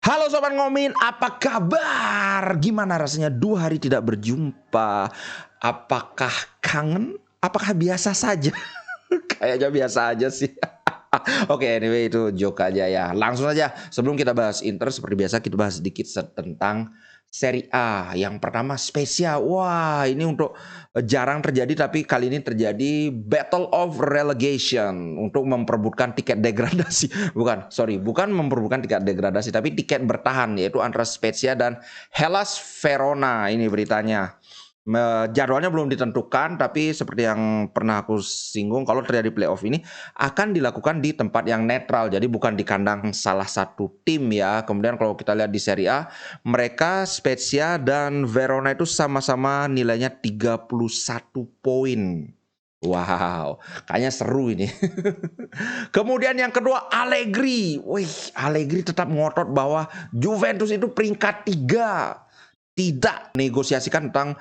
Halo Sobat Ngomin, apa kabar? Gimana rasanya 2 hari tidak berjumpa? Apakah kangen? Apakah biasa saja? Kayaknya biasa aja sih. Oke, anyway itu joke aja ya. Langsung aja, sebelum kita bahas Inter, seperti biasa kita bahas sedikit tentang Serie A. Yang pertama spesial. Wah, ini untuk jarang terjadi, tapi kali ini terjadi Battle of Relegation untuk memperebutkan tiket degradasi. Bukan memperebutkan tiket degradasi, tapi tiket bertahan, yaitu antara Spezia dan Hellas Verona. Ini beritanya. Jadwalnya belum ditentukan, tapi seperti yang pernah aku singgung, kalau terjadi playoff ini akan dilakukan di tempat yang netral, jadi bukan di kandang salah satu tim ya. Kemudian kalau kita lihat di Serie A, mereka Spezia dan Verona itu sama-sama nilainya 31 poin. Wow, kayaknya seru ini. Kemudian yang kedua Allegri. Wih, Allegri tetap ngotot bahwa Juventus itu peringkat 3. Tidak negosiasikan tentang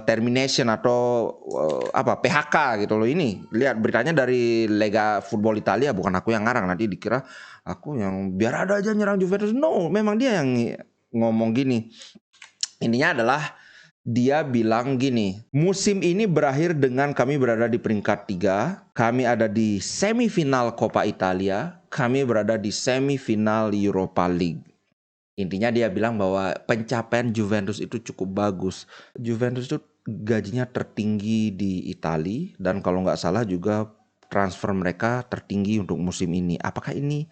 termination atau PHK gitu loh. Ini lihat beritanya dari Lega Football Italia, bukan aku yang ngarang, nanti dikira aku yang biar ada aja nyerang Juventus. No, memang dia yang ngomong gini. Intinya adalah dia bilang gini, musim ini berakhir dengan kami berada di peringkat 3, kami ada di semifinal Coppa Italia, kami berada di semifinal Europa League. Intinya dia bilang bahwa pencapaian Juventus itu cukup bagus. Juventus itu gajinya tertinggi di Italia dan kalau nggak salah juga transfer mereka tertinggi untuk musim ini. Apakah ini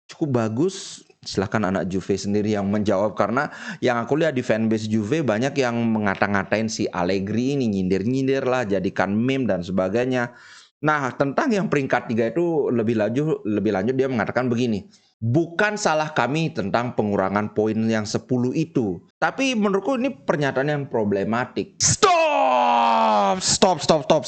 cukup bagus? Silahkan anak Juve sendiri yang menjawab, karena yang aku lihat di fanbase Juve banyak yang ngata-ngatain si Allegri ini, nyindir-nyindir lah, jadikan meme dan sebagainya. Nah, tentang yang peringkat 3 itu lebih lanjut dia mengatakan begini. Bukan salah kami tentang pengurangan poin yang 10 itu. Tapi menurutku ini pernyataan yang problematik. Stop.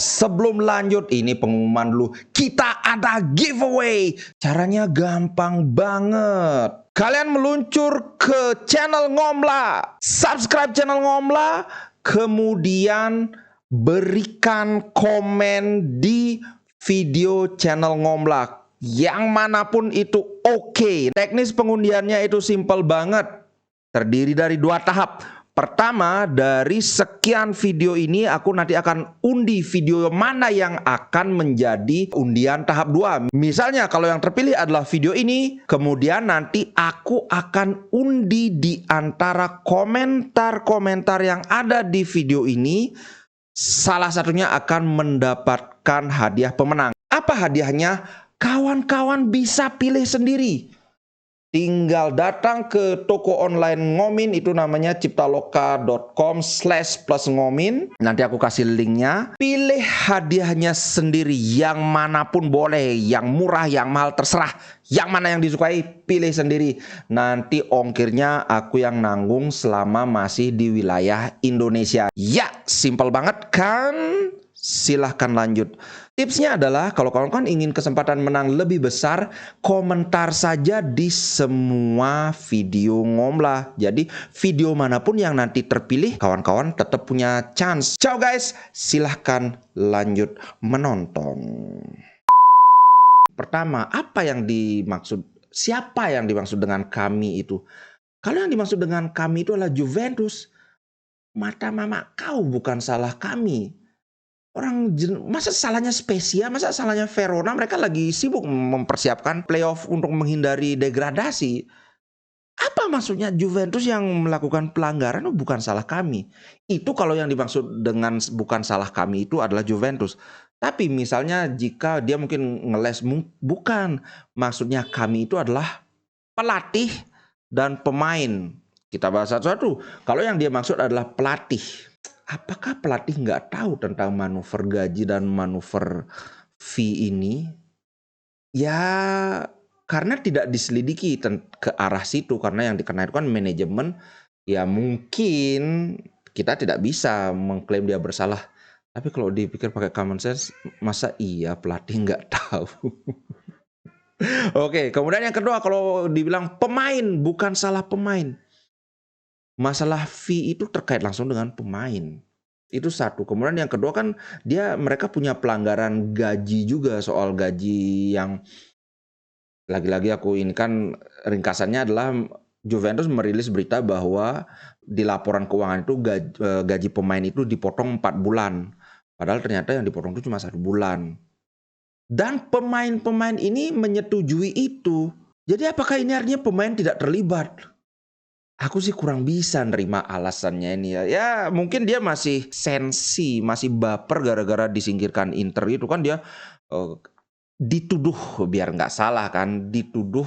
Sebelum lanjut, ini pengumuman dulu. Kita ada giveaway. Caranya gampang banget. Kalian meluncur ke channel Ngomla. Subscribe channel Ngomla. Kemudian berikan komen di video channel Ngomla. Yang manapun itu oke. Teknis pengundiannya itu simple banget. Terdiri dari 2 tahap. Pertama, dari sekian video ini aku nanti akan undi video mana yang akan menjadi undian tahap 2. Misalnya kalau yang terpilih adalah video ini, kemudian nanti aku akan undi di antara komentar-komentar yang ada di video ini. Salah satunya akan mendapatkan hadiah pemenang. Apa hadiahnya? Kawan-kawan bisa pilih sendiri. Tinggal datang ke toko online Ngomin, itu namanya ciptaloka.com/plusngomin. Nanti aku kasih linknya. Pilih hadiahnya sendiri, yang manapun boleh, yang murah, yang mahal, terserah. Yang mana yang disukai, pilih sendiri. Nanti ongkirnya aku yang nanggung selama masih di wilayah Indonesia. Ya, simple banget kan? Silahkan lanjut. Tipsnya adalah kalau kawan-kawan ingin kesempatan menang lebih besar, komentar saja di semua video Ngomla. Jadi video manapun yang nanti terpilih, kawan-kawan tetap punya chance. Ciao guys, silahkan lanjut menonton. Pertama, apa yang dimaksud? Siapa yang dimaksud dengan kami itu? Kalau yang dimaksud dengan kami itu adalah Juventus. Mata mama kau, bukan salah kami. Masa salahnya Spezia, masa salahnya Verona? Mereka lagi sibuk mempersiapkan playoff untuk menghindari degradasi. Apa maksudnya Juventus yang melakukan pelanggaran? Oh, bukan salah kami. Itu kalau yang dimaksud dengan bukan salah kami itu adalah Juventus. Tapi misalnya jika dia mungkin ngeles, bukan. Maksudnya kami itu adalah pelatih dan pemain. Kita bahas satu-satu. Kalau yang dia maksud adalah pelatih. Apakah pelatih nggak tahu tentang manuver gaji dan manuver fee ini? Ya, karena tidak diselidiki ke arah situ. Karena yang dikenai itu kan manajemen. Ya mungkin kita tidak bisa mengklaim dia bersalah. Tapi kalau dipikir pakai common sense, masa iya pelatih nggak tahu? Oke, kemudian yang kedua, kalau dibilang pemain, bukan salah pemain. Masalah fee itu terkait langsung dengan pemain. Itu satu. Kemudian yang kedua kan mereka punya pelanggaran gaji juga, soal gaji yang lagi-lagi aku ini kan ringkasannya adalah Juventus merilis berita bahwa di laporan keuangan itu gaji pemain itu dipotong 4 bulan. Padahal ternyata yang dipotong itu cuma 1 bulan. Dan pemain-pemain ini menyetujui itu. Jadi apakah ini artinya pemain tidak terlibat? Aku sih kurang bisa nerima alasannya ini ya. Ya mungkin dia masih sensi, masih baper gara-gara disingkirkan Inter itu kan dia dituduh, biar nggak salah kan, dituduh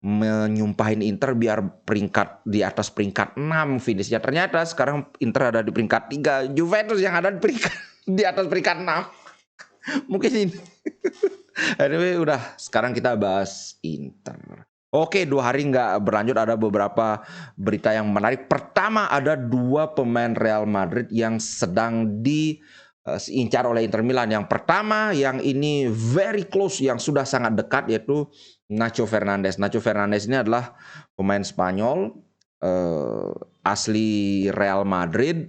menyumpahin Inter biar peringkat di atas peringkat 6 finishnya. Ternyata sekarang Inter ada di peringkat 3, Juventus yang ada di peringkat di atas peringkat 6. Mungkin ini. Anyway, udah sekarang kita bahas Inter. Oke, 2 hari nggak berlanjut ada beberapa berita yang menarik. Pertama, ada 2 pemain Real Madrid yang sedang diincar oleh Inter Milan. Yang pertama, yang ini very close, yang sudah sangat dekat, yaitu Nacho Fernandes. Nacho Fernandes ini adalah pemain Spanyol, asli Real Madrid,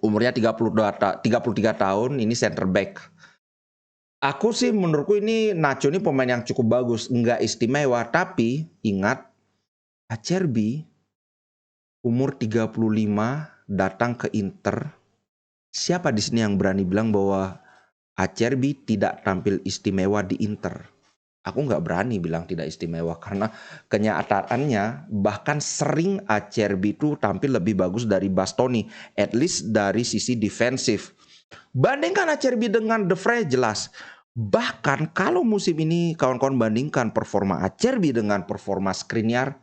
umurnya 33 tahun, ini center back. Aku sih menurutku ini Nacho ini pemain yang cukup bagus, nggak istimewa, tapi ingat Acerbi umur 35 datang ke Inter. Siapa di sini yang berani bilang bahwa Acerbi tidak tampil istimewa di Inter? Aku nggak berani bilang tidak istimewa karena kenyataannya bahkan sering Acerbi itu tampil lebih bagus dari Bastoni, at least dari sisi defensif. Bandingkan Acerbi dengan De Vrij jelas. Bahkan kalau musim ini kawan-kawan bandingkan performa Acerbi dengan performa Skriniar,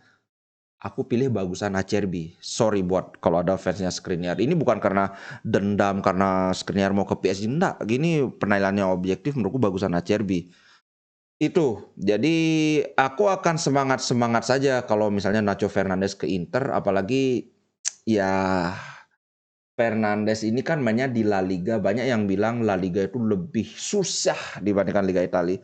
aku pilih bagusan Acerbi. Sorry buat kalau ada fansnya Skriniar. Ini bukan karena dendam karena Skriniar mau ke PSG, enggak. Gini penilaiannya objektif, menurutku bagusan Acerbi. Itu. Jadi aku akan semangat-semangat saja kalau misalnya Nacho Fernandes ke Inter, apalagi ya Fernandes ini kan mainnya di La Liga. Banyak yang bilang La Liga itu lebih susah dibandingkan Liga Italia.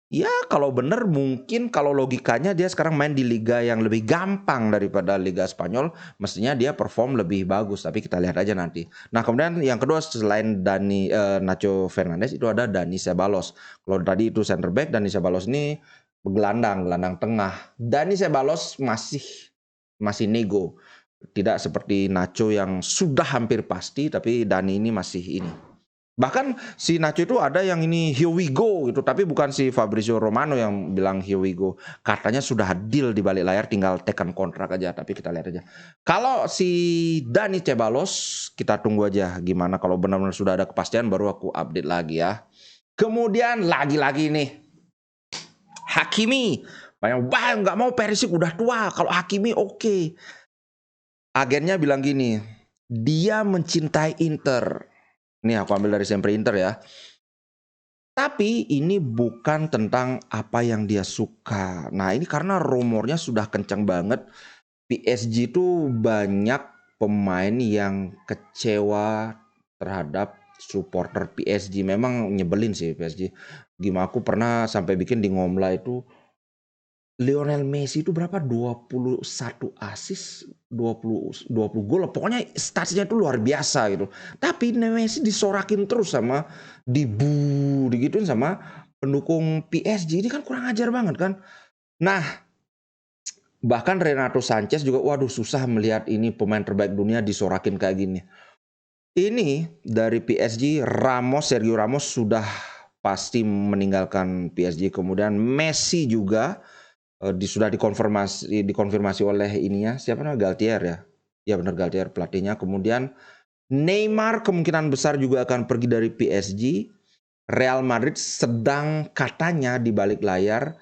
Ya kalau bener mungkin kalau logikanya dia sekarang main di liga yang lebih gampang daripada Liga Spanyol, mestinya dia perform lebih bagus. Tapi kita lihat aja nanti. Nah kemudian yang kedua selain Nacho Fernandes itu ada Dani Ceballos. Kalau tadi itu center back, Dani Ceballos ini gelandang tengah. Dani Ceballos masih nego. Tidak seperti Nacho yang sudah hampir pasti, tapi Dani ini masih ini. Bahkan si Nacho itu ada yang ini here we go gitu, tapi bukan si Fabrizio Romano yang bilang here we go. Katanya sudah deal di balik layar, tinggal tekan kontrak aja, tapi kita lihat aja. Kalau si Dani Ceballos, kita tunggu aja gimana, kalau benar-benar sudah ada kepastian baru aku update lagi ya. Kemudian lagi-lagi nih Hakimi. Banyak nggak mau Perisic udah tua, kalau Hakimi oke. Agennya bilang gini, dia mencintai Inter. Ini aku ambil dari Sempre Inter ya. Tapi ini bukan tentang apa yang dia suka. Nah ini karena rumornya sudah kencang banget. PSG itu banyak pemain yang kecewa terhadap supporter PSG. Memang nyebelin sih PSG. Gimana aku pernah sampai bikin di Ngomla itu, Lionel Messi itu berapa? 21 assist, 20 gol. Pokoknya statsnya itu luar biasa gitu. Tapi Messi disorakin terus sama digituin sama pendukung PSG. Ini kan kurang ajar banget kan. Nah, bahkan Renato Sanchez juga waduh susah melihat ini pemain terbaik dunia disorakin kayak gini. Ini dari PSG, Sergio Ramos sudah pasti meninggalkan PSG. Kemudian Messi juga sudah dikonfirmasi oleh ininya, siapa namanya, Galtier ya. Ya benar, Galtier pelatihnya. Kemudian Neymar kemungkinan besar juga akan pergi dari PSG. Real Madrid sedang katanya di balik layar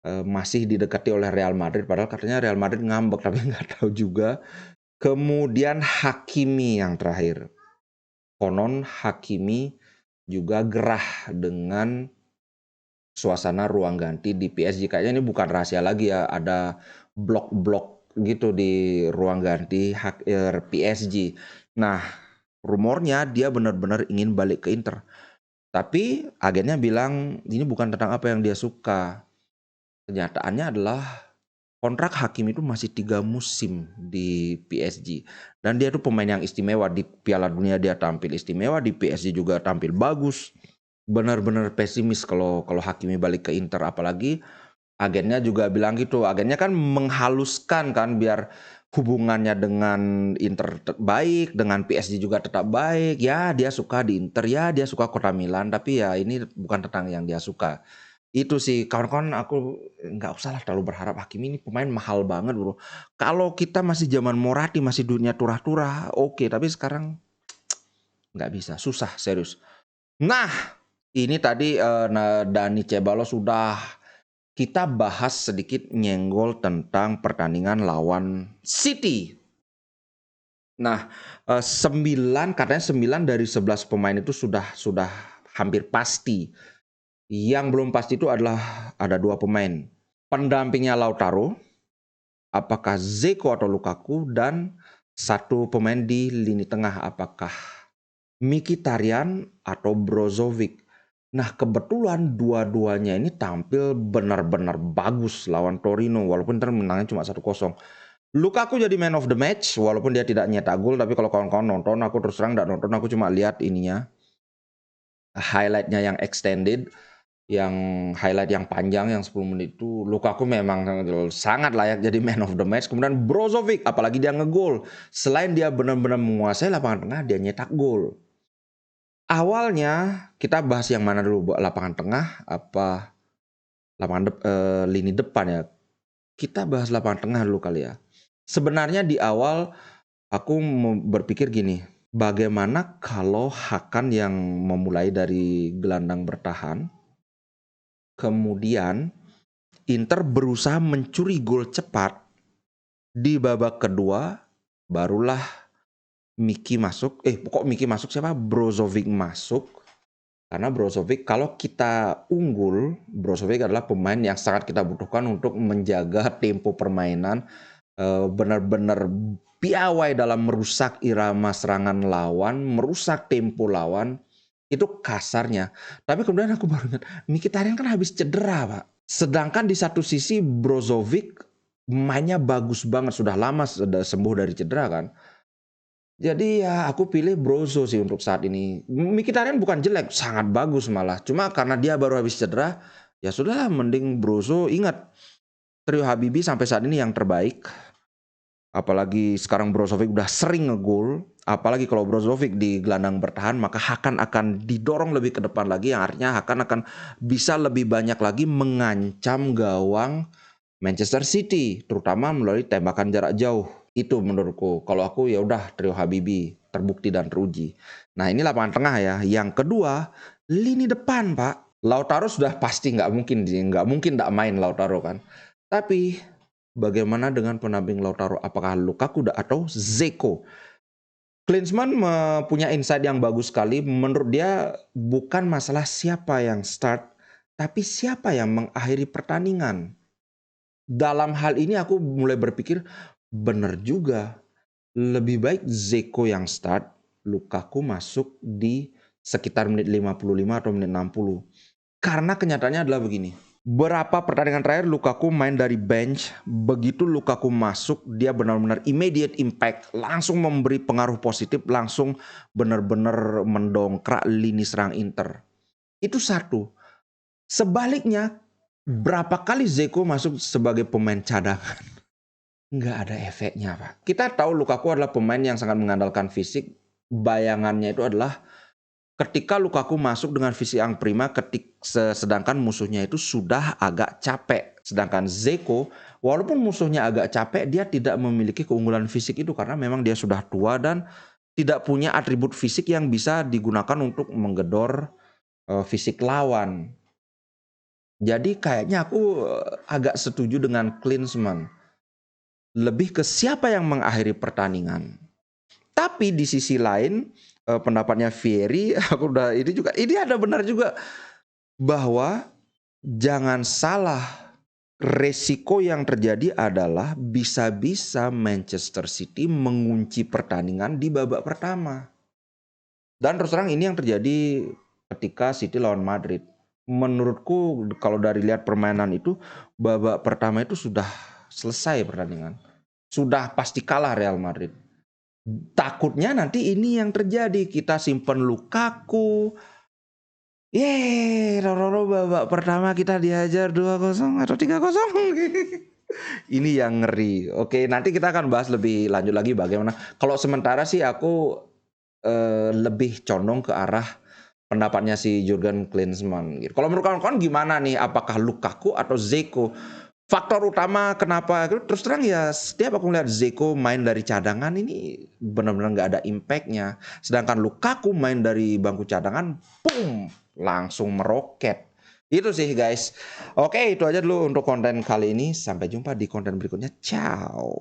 masih didekati oleh Real Madrid, padahal katanya Real Madrid ngambek, tapi nggak tahu juga. Kemudian Hakimi yang terakhir. Konon Hakimi juga gerah dengan suasana ruang ganti di PSG. Kayaknya ini bukan rahasia lagi ya, ada blok-blok gitu di ruang ganti PSG. Nah, rumornya dia benar-benar ingin balik ke Inter. Tapi agennya bilang ini bukan tentang apa yang dia suka. Kenyataannya adalah kontrak Hakimi itu masih 3 musim di PSG. Dan dia itu pemain yang istimewa. Di Piala Dunia dia tampil istimewa, di PSG juga tampil bagus. Benar-benar pesimis kalau Hakimi balik ke Inter, apalagi Agennya juga bilang gitu, agennya kan menghaluskan kan biar hubungannya dengan Inter baik, dengan PSG juga tetap baik. Ya dia suka di Inter, ya dia suka Kota Milan, tapi ya ini bukan tentang yang dia suka. Itu sih kawan-kawan, aku nggak usah lah terlalu berharap. Hakimi ini pemain mahal banget bro. Kalau kita masih zaman Moratti, masih dunia turah-turah, oke. Tapi sekarang nggak bisa, susah serius. Nah, ini tadi Dani Ceballos sudah kita bahas sedikit nyenggol tentang pertandingan lawan City. Nah, 9 katanya 9 dari 11 pemain itu sudah hampir pasti. Yang belum pasti itu adalah ada 2 pemain. Pendampingnya Lautaro, apakah Zeko atau Lukaku, dan 1 pemain di lini tengah, apakah Mkhitaryan atau Brozovic. Nah, kebetulan dua-duanya ini tampil benar-benar bagus lawan Torino, walaupun menangnya cuma 1-0. Lukaku jadi man of the match, walaupun dia tidak nyetak gol, tapi kalau kawan-kawan nonton, aku terus terang nggak nonton, aku cuma lihat ininya, highlightnya yang extended, yang highlight yang panjang, yang 10 menit itu, Lukaku memang sangat layak jadi man of the match. Kemudian Brozovic, apalagi dia ngegol. Selain dia benar-benar menguasai lapangan tengah, dia nyetak gol. Awalnya kita bahas yang mana dulu, lapangan tengah apa lini depan ya. Kita bahas lapangan tengah dulu kali ya. Sebenarnya di awal aku berpikir gini, bagaimana kalau Hakan yang memulai dari gelandang bertahan, kemudian Inter berusaha mencuri gol cepat, di babak kedua barulah Miki masuk, siapa? Brozovic masuk. Karena Brozovic, kalau kita unggul, Brozovic adalah pemain yang sangat kita butuhkan untuk menjaga tempo permainan, benar-benar piawai dalam merusak irama serangan lawan, merusak tempo lawan, itu kasarnya. Tapi kemudian aku baru ingat, Mkhitaryan kan habis cedera Pak. Sedangkan di satu sisi Brozovic mainnya bagus banget, sudah lama sudah sembuh dari cedera kan. Jadi ya aku pilih Brozo sih untuk saat ini. Mkhitaryan bukan jelek, sangat bagus malah. Cuma karena dia baru habis cedera, ya sudahlah mending Brozo. Ingat, trio Habibi sampai saat ini yang terbaik. Apalagi sekarang Brozovic udah sering ngegol. Apalagi kalau Brozovic di gelandang bertahan, maka Hakan akan didorong lebih ke depan lagi. Yang artinya Hakan akan bisa lebih banyak lagi mengancam gawang Manchester City, terutama melalui tembakan jarak jauh. Itu menurutku. Kalau aku ya udah trio Habibi, terbukti dan teruji. Nah ini lapangan tengah ya. Yang kedua, lini depan Pak. Lautaro sudah pasti nggak mungkin nggak main Lautaro kan. Tapi bagaimana dengan pendamping Lautaro? Apakah Lukaku atau Zeko? Klinsmann punya insight yang bagus sekali. Menurut dia bukan masalah siapa yang start, tapi siapa yang mengakhiri pertandingan. Dalam hal ini aku mulai berpikir, benar juga. Lebih baik Zeko yang start, Lukaku masuk di sekitar menit 55 atau menit 60. Karena kenyataannya adalah begini. Berapa pertandingan terakhir Lukaku main dari bench, begitu Lukaku masuk, dia benar-benar immediate impact, langsung memberi pengaruh positif, langsung benar-benar mendongkrak lini serang Inter. Itu satu. Sebaliknya, berapa kali Zeko masuk sebagai pemain cadangan? Nggak ada efeknya Pak. Kita tahu Lukaku adalah pemain yang sangat mengandalkan fisik. Bayangannya itu adalah ketika Lukaku masuk dengan fisik yang prima, sedangkan musuhnya itu sudah agak capek. Sedangkan Zeko, walaupun musuhnya agak capek, dia tidak memiliki keunggulan fisik itu karena memang dia sudah tua dan tidak punya atribut fisik yang bisa digunakan untuk menggedor fisik lawan. Jadi kayaknya aku agak setuju dengan Klinsmann. Lebih ke siapa yang mengakhiri pertandingan. Tapi di sisi lain pendapatnya Vieri, ini ada benar juga bahwa jangan salah, resiko yang terjadi adalah bisa-bisa Manchester City mengunci pertandingan di babak pertama. Dan terus terang ini yang terjadi ketika City lawan Madrid. Menurutku kalau dari lihat permainan itu, babak pertama itu sudah selesai pertandingan. Sudah pasti kalah Real Madrid. Takutnya nanti ini yang terjadi. Kita simpen Lukaku, Yeay, Roro babak pertama kita dihajar 2-0 atau 3-0. Ini yang ngeri. Oke, nanti kita akan bahas lebih lanjut lagi bagaimana. Kalau sementara sih aku lebih condong ke arah pendapatnya si Jurgen Klinsmann gitu. Kalau menurut kawan-kawan gimana nih? Apakah Lukaku atau Zeko? Faktor utama kenapa? Terus terang ya, setiap aku melihat Zeko main dari cadangan ini benar-benar nggak ada impactnya. Sedangkan Lukaku main dari bangku cadangan, boom, langsung meroket. Itu sih guys. Oke, itu aja dulu untuk konten kali ini. Sampai jumpa di konten berikutnya. Ciao.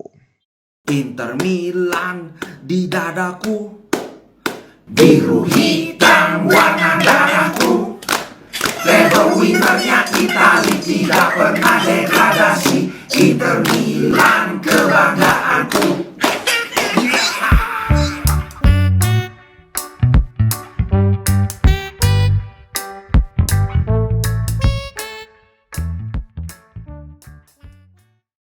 Inter Milan di dadaku, biru hitam warna darahku. Treble winnernya Itali, tidak pernah degradasi. Inter Milan kebanggaanku.